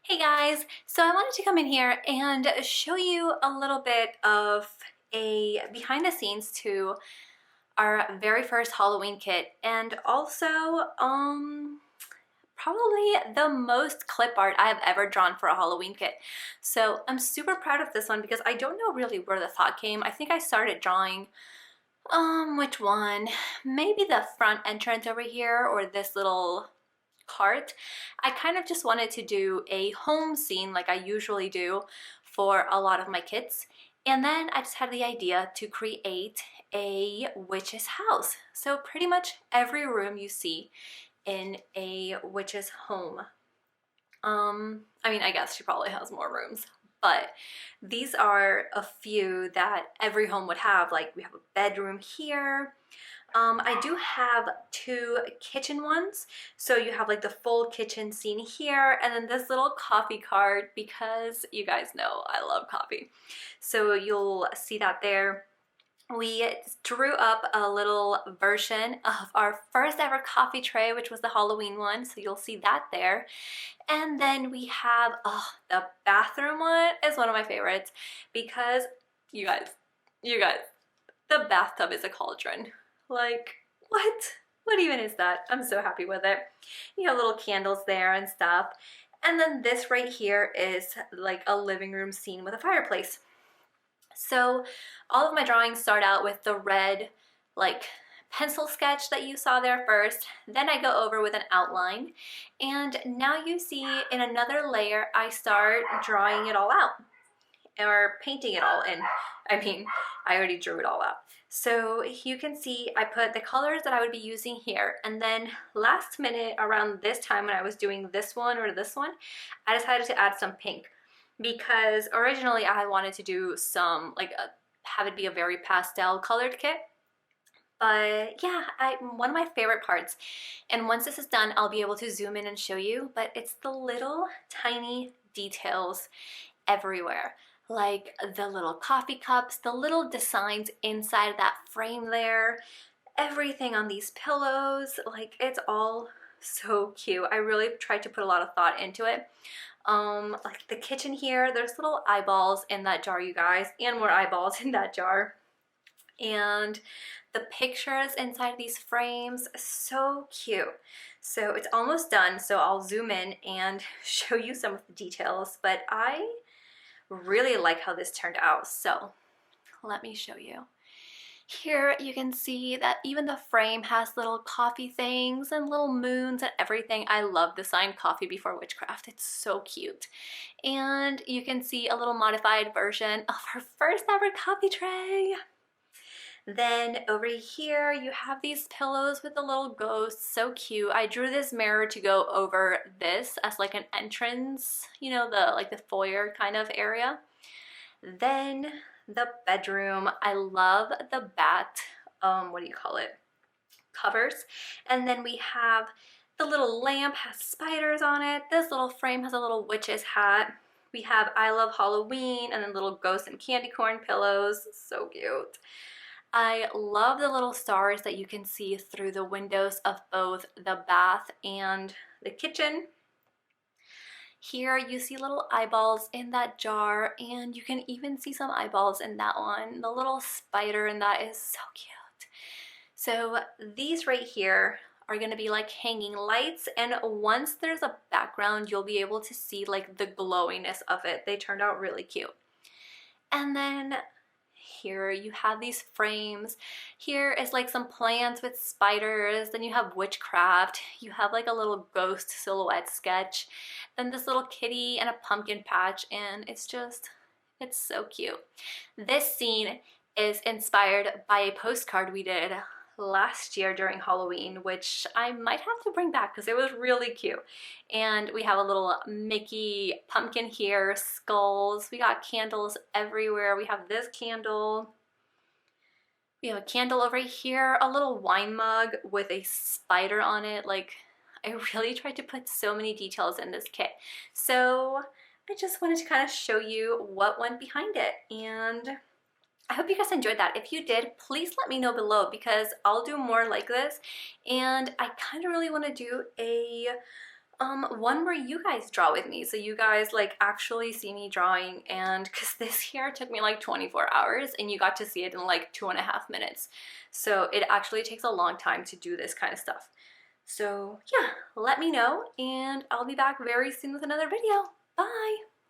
Hey guys, so I wanted to come in here and show you a little bit of a behind the scenes to our very first Halloween kit, and also probably the most clip art I have ever drawn for a Halloween kit. So I'm super proud of this one because I don't know really where the thought came. I think I started drawing which one? Maybe the front entrance over here or this little cart. I kind of just wanted to do a home scene like I usually do for a lot of my kits. And then I just had the idea to create a witch's house. So pretty much every room you see in a witch's home. I mean, I guess she probably has more rooms, but these are a few that every home would have. Like we have a bedroom here. I do have two kitchen ones. So you have like the full kitchen scene here, and then this little coffee cart because you guys know I love coffee. So you'll see that there. We drew up a little version of our first ever coffee tray, which was the Halloween one. So you'll see that there. And then we have, the bathroom one is one of my favorites because you guys, the bathtub is a cauldron. Like, what? What even is that? I'm so happy with it. You have little candles there and stuff. And then this right here is like a living room scene with a fireplace. So all of my drawings start out with the red, like, pencil sketch that you saw there first. Then I go over with an outline. And now you see in another layer, I start drawing it all out or painting it all in. I mean, I already drew it all out. So you can see I put the colors that I would be using here, and then last minute around this time when I was doing this one or this one, I decided to add some pink because originally I wanted to do some have it be a very pastel colored kit. But yeah, one of my favorite parts, and once this is done, I'll be able to zoom in and show you, but it's the little tiny details everywhere. Like the little coffee cups, the little designs inside that frame there, everything on these pillows, like it's all so cute. I really tried to put a lot of thought into it. Like the kitchen here, there's little eyeballs in that jar, you guys, and more eyeballs in that jar. And the pictures inside these frames, so cute. So it's almost done, so I'll zoom in and show you some of the details, but I really like how this turned out. So let me show you. Here you can see that even the frame has little coffee things and little moons and everything. I love the sign Coffee Before Witchcraft. It's so cute. And you can see a little modified version of our first ever coffee tray. Then over here you have these pillows with the little ghosts, so cute. I drew this mirror to go over this as like an entrance, you know, the foyer kind of area. Then the bedroom, I love the bat, what do you call it, covers. And then we have the little lamp has spiders on it. This little frame has a little witch's hat. We have I Love Halloween and then little ghost and candy corn pillows, so cute. I love the little stars that you can see through the windows of both the bath and the kitchen. Here you see little eyeballs in that jar, and you can even see some eyeballs in that one. The little spider in that is so cute. So these right here are going to be like hanging lights, and once there's a background you'll be able to see like the glowiness of it. They turned out really cute. And then here you have these frames. Here is like some plants with spiders. Then you have witchcraft. You have like a little ghost silhouette sketch. Then this little kitty and a pumpkin patch, and it's so cute. This scene is inspired by a postcard we did last year during Halloween, which I might have to bring back because it was really cute. And we have a little Mickey pumpkin here, skulls. We got candles everywhere. We have this candle. We have a candle over here, a little wine mug with a spider on it. Like, I really tried to put so many details in this kit. So I just wanted to kind of show you what went behind it, and I hope you guys enjoyed that. If you did, please let me know below because I'll do more like this, and I kind of really want to do a one where you guys draw with me, so you guys like actually see me drawing, and because this here took me like 24 hours and you got to see it in like 2.5 minutes, so it actually takes a long time to do this kind of stuff. So yeah, let me know and I'll be back very soon with another video. Bye!